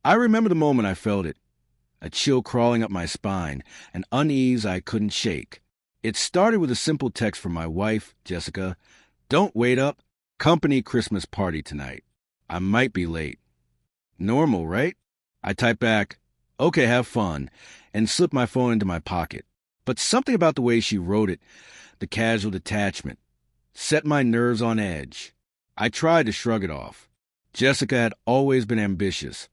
I remember the moment I felt it, a chill crawling up my spine, an unease I couldn't shake. It started with a simple text from my wife, Jessica. Don't wait up. Company Christmas party tonight. I might be late. Normal, right? I typed back, okay, have fun, and slipped my phone into my pocket. But something about the way she wrote it, the casual detachment, set my nerves on edge. I tried to shrug it off. Jessica had always been ambitious,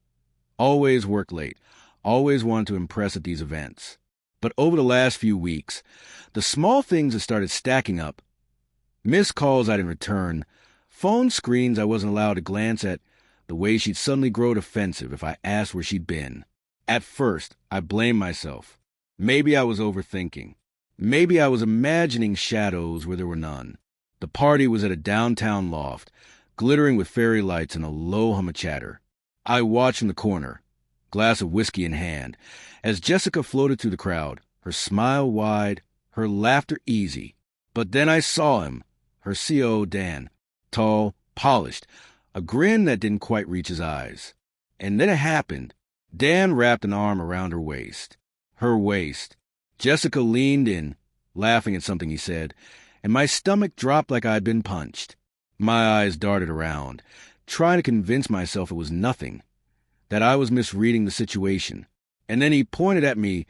always worked late, always wanted to impress at these events. But over the last few weeks, the small things that started stacking up, missed calls I didn't return, phone screens I wasn't allowed to glance at, the way she'd suddenly grow defensive if I asked where she'd been. At first, I blamed myself. Maybe I was overthinking. Maybe I was imagining shadows where there were none. The party was at a downtown loft, glittering with fairy lights and a low hum of chatter. I watched in the corner, glass of whiskey in hand, as Jessica floated through the crowd, her smile wide, her laughter easy. But then I saw him, her CO, Dan, tall, polished, a grin that didn't quite reach his eyes. And then it happened. Dan wrapped an arm around her waist. Her waist. Jessica leaned in, laughing at something he said, and my stomach dropped like I'd been punched. My eyes darted around, trying to convince myself it was nothing, that I was misreading the situation. And then he pointed at me,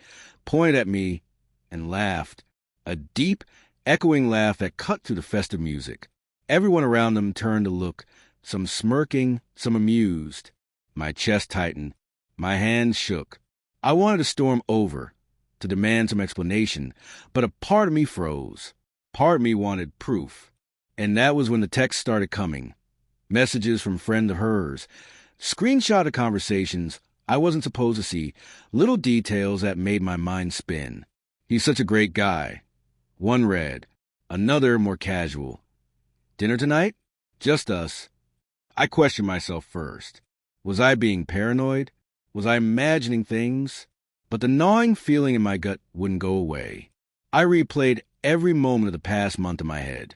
and laughed. A deep, echoing laugh that cut through the festive music. Everyone around them turned to look, some smirking, some amused. My chest tightened. My hands shook. I wanted to storm over, to demand some explanation, but a part of me froze. Part of me wanted proof. And that was when the texts started coming. Messages from friends of hers. Screenshot of conversations I wasn't supposed to see. Little details that made my mind spin. He's such a great guy. One read. Another more casual. Dinner tonight? Just us. I questioned myself first. Was I being paranoid? Was I imagining things? But the gnawing feeling in my gut wouldn't go away. I replayed every moment of the past month in my head.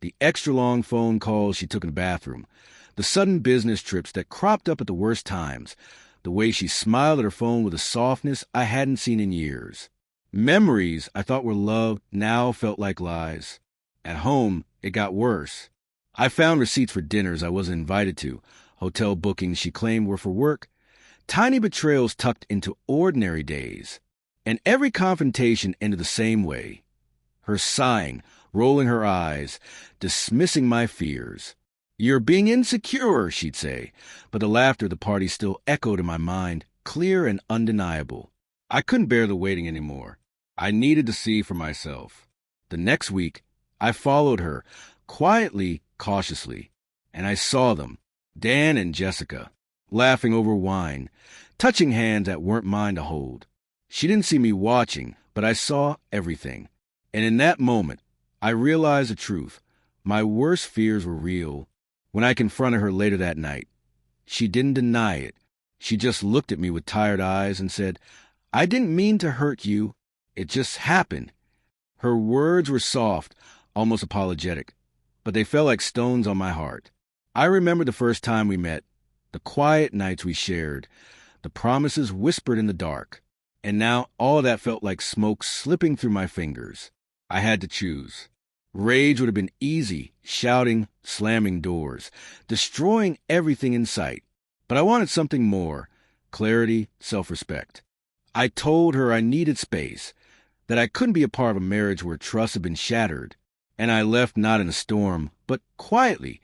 The extra-long phone calls she took in the bathroom, the sudden business trips that cropped up at the worst times, the way she smiled at her phone with a softness I hadn't seen in years. Memories I thought were love now felt like lies. At home, it got worse. I found receipts for dinners I wasn't invited to, hotel bookings she claimed were for work, tiny betrayals tucked into ordinary days. And every confrontation ended the same way. Her sighing, rolling her eyes, dismissing my fears. You're being insecure, she'd say, but the laughter of the party still echoed in my mind, clear and undeniable. I couldn't bear the waiting anymore. I needed to see for myself. The next week, I followed her, quietly, cautiously, and I saw them, Dan and Jessica, laughing over wine, touching hands that weren't mine to hold. She didn't see me watching, but I saw everything. And in that moment, I realized the truth. My worst fears were real. When I confronted her later that night, she didn't deny it. She just looked at me with tired eyes and said, I didn't mean to hurt you. It just happened. Her words were soft, almost apologetic, but they fell like stones on my heart. I remember the first time we met, the quiet nights we shared, the promises whispered in the dark. And now all that felt like smoke slipping through my fingers. I had to choose. Rage would have been easy, shouting, slamming doors, destroying everything in sight. But I wanted something more, clarity, self-respect. I told her I needed space, that I couldn't be a part of a marriage where trust had been shattered. And I left not in a storm, but quietly,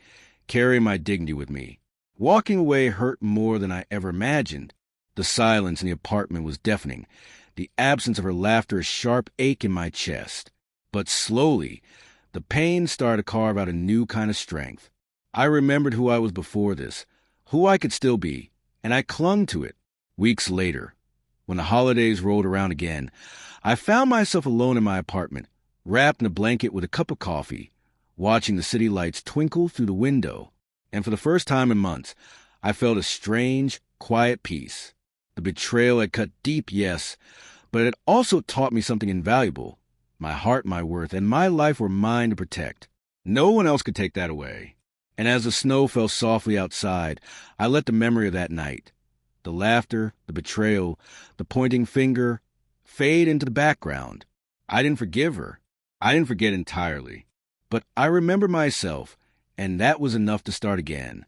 carrying my dignity with me. Walking away hurt more than I ever imagined. The silence in the apartment was deafening, the absence of her laughter a sharp ache in my chest. But slowly, the pain started to carve out a new kind of strength. I remembered who I was before this, who I could still be, and I clung to it. Weeks later, when the holidays rolled around again, I found myself alone in my apartment, wrapped in a blanket with a cup of coffee, watching the city lights twinkle through the window. And for the first time in months, I felt a strange, quiet peace. The betrayal had cut deep, yes, but it had also taught me something invaluable. My heart, my worth, and my life were mine to protect. No one else could take that away. And as the snow fell softly outside, I let the memory of that night, the laughter, the betrayal, the pointing finger fade into the background. I didn't forgive her. I didn't forget entirely. But I remember myself, and that was enough to start again.